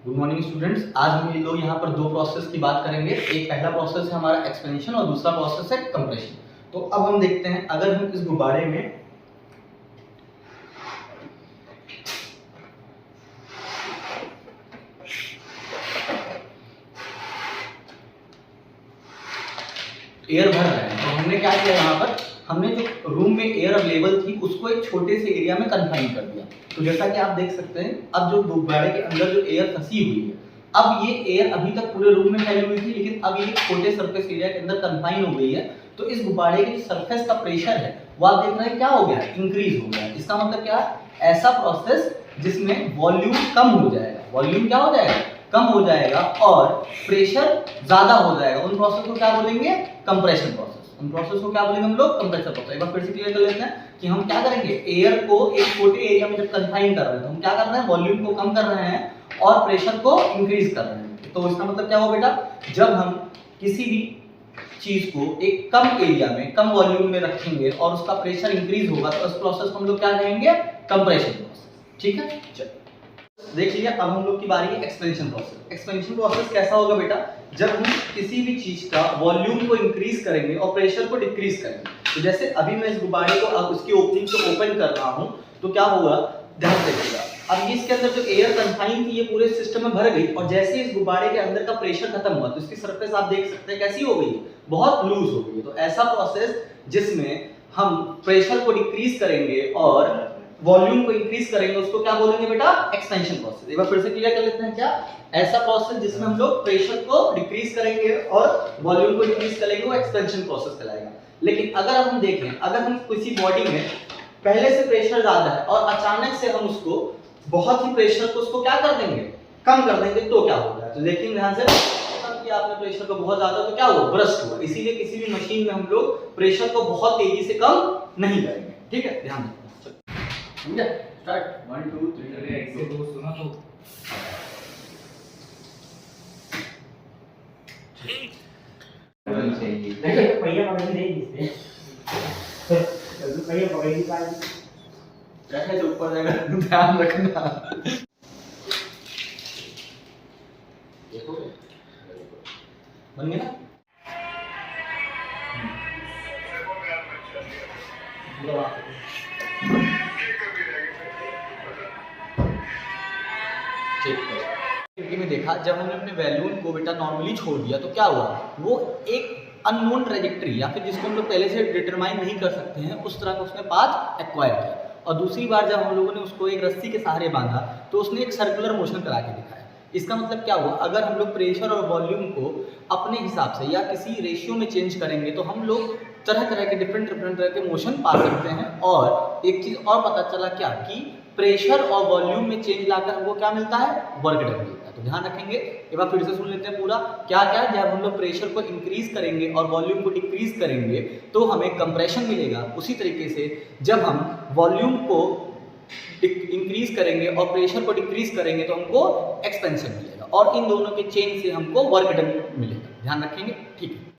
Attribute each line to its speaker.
Speaker 1: Good morning students. आज हम लोग यहाँ पर दो प्रोसेस की बात करेंगे। एक पहला प्रोसेस है हमारा एक्सपेंशन और दूसरा प्रोसेस है कंप्रेशन। तो अब हम देखते हैं, अगर हम इस गुब्बारे में एयर भर रहे हैं तो हमने क्या किया, यहाँ पर हमने जो रूम में एयर अवेलेबल थी उसको एक छोटे से एरिया में कन्फाइन कर दिया। तो जैसा कि आप देख सकते हैं, अब जो गुब्बारे के अंदर जो एयर फंसी हुई है, अब ये एयर अभी तक पूरे रूम में फैली हुई थी, लेकिन अब ये छोटे सरफेस एरिया के अंदर कन्फाइन हो गई है। तो इस गुब्बारे के सरफेस का प्रेशर है वो आप देख रहे हैं क्या हो गया, इंक्रीज हो गया। इसका मतलब क्या है, ऐसा प्रोसेस जिसमें वॉल्यूम कम हो जाएगा, वॉल्यूम क्या हो जाएगा, कम हो जाएगा और प्रेशर ज्यादा हो जाएगा। उन प्रोसेस को क्या बोलेंगे, कंप्रेशन प्रोसेस। उन प्रोसेस को क्या बोलेंगे हम लोग, कंप्रेशन प्रोसेस। एक बार फिर से क्लियर कर लेते हैं कि हम क्या करेंगे, एयर को एक छोटे एरिया में जब कंफाइन कर रहे हैं तो हम क्या कर रहे हैं, वॉल्यूम को कम कर रहे हैं और प्रेशर को इंक्रीज कर रहे हैं। तो इसका मतलब क्या होगा बेटा, जब हम किसी भी चीज को एक कम एरिया में कम वॉल्यूम में रखेंगे और उसका प्रेशर इंक्रीज होगा तो उस प्रोसेस को हम लोग क्या कहेंगे, कंप्रेशन प्रोसेस। ठीक है, चलिए देख लीजिए। अब हम लोग की बारी है एक्सपेंशन प्रोसेस। एक्सपेंशन प्रोसेस कैसा होगा बेटा, जब हम किसी भी चीज का वॉल्यूम को इंक्रीज करेंगे और प्रेशर को डिक्रीज करेंगे। तो जैसे अभी मैं इस गुब्बारे को अब उसकी ओपनिंग को ओपन कर रहा हूं तो क्या होगा, ध्यान से देखिएगा। अब ये इसके अंदर जो एयर कंफाइन थी ये पूरे सिस्टम में भर गई और जैसे इस गुब्बारे के अंदर का प्रेशर खत्म हुआ तो इसकी सरफेस आप देख सकते हैं कैसी हो गई है, बहुत लूज हो गई है। तो ऐसा प्रोसेस जिसमें हम प्रेशर को डिक्रीज करेंगे और वॉल्यूम को इंक्रीज करेंगे उसको क्या बोलेंगे बेटा, एक्सपेंशन प्रोसेस। एक बार फिर से क्लियर कर लेते हैं, क्या ऐसा प्रोसेस जिसमें हम लोग प्रेशर को डिक्रीज करेंगे और वॉल्यूम को इंक्रीज करेंगे वो एक्सपेंशन प्रोसेस कहलाएगा। लेकिन अगर हम देखें, अगर हम किसी बॉडी में पहले से प्रेशर ज्यादा है और अचानक से हम उसको बहुत ही प्रेशर को उसको क्या कर देंगे, कम कर देंगे तो क्या होगा। तो देखिए ध्यान से कि आपने प्रेशर को बहुत ज्यादा तो क्या हुआ, ब्रस्ट हुआ। इसीलिए किसी भी मशीन में हम लोग प्रेशर को बहुत तेजी से कम नहीं करेंगे। ठीक है, ध्यान रखना। समझा, स्टार्ट 1 2 3।
Speaker 2: अरे ऐसे तो सुना तो
Speaker 3: चाहिए। देखिए पहिया पकड़ के नहीं इसमें तो पहिया पकड़ नहीं पाए,
Speaker 1: कैसे जो ऊपर जाएगा ध्यान रखना। देखो बन गया ना, ठीक में देखा, जब हमने अपने वैल्यूम को बेटा नॉर्मली छोड़ दिया तो क्या हुआ, वो एक अननोन ट्रेजेक्टरी या फिर जिसको हम लोग पहले से डिटरमाइन नहीं कर सकते हैं उस तरह का उसने पाथ एक्वायर किया। और दूसरी बार जब हम लोगों ने उसको एक रस्सी के सहारे बांधा तो उसने एक सर्कुलर मोशन करा के दिखाया। इसका मतलब क्या हुआ, अगर हम लोग प्रेशर और वॉल्यूम को अपने हिसाब से या किसी रेशियो में चेंज करेंगे तो हम लोग तरह तरह के डिफरेंट तरह के मोशन पा सकते हैं। और एक चीज़ और पता चला क्या, कि प्रेशर और वॉल्यूम में चेंज लाकर हमको क्या मिलता है, वर्क डन मिलता है। तो ध्यान रखेंगे, एक बार फिर से सुन लेते हैं पूरा क्या क्या। जब हम लोग प्रेशर को इंक्रीज करेंगे और वॉल्यूम को डिक्रीज करेंगे तो हमें कंप्रेशन मिलेगा। उसी तरीके से जब हम वॉल्यूम को इंक्रीज करेंगे और प्रेशर को डिक्रीज करेंगे तो हमको एक्सपेंशन मिलेगा और इन दोनों के चेंज से हमको वर्क डन मिलेगा। ध्यान रखेंगे, ठीक है।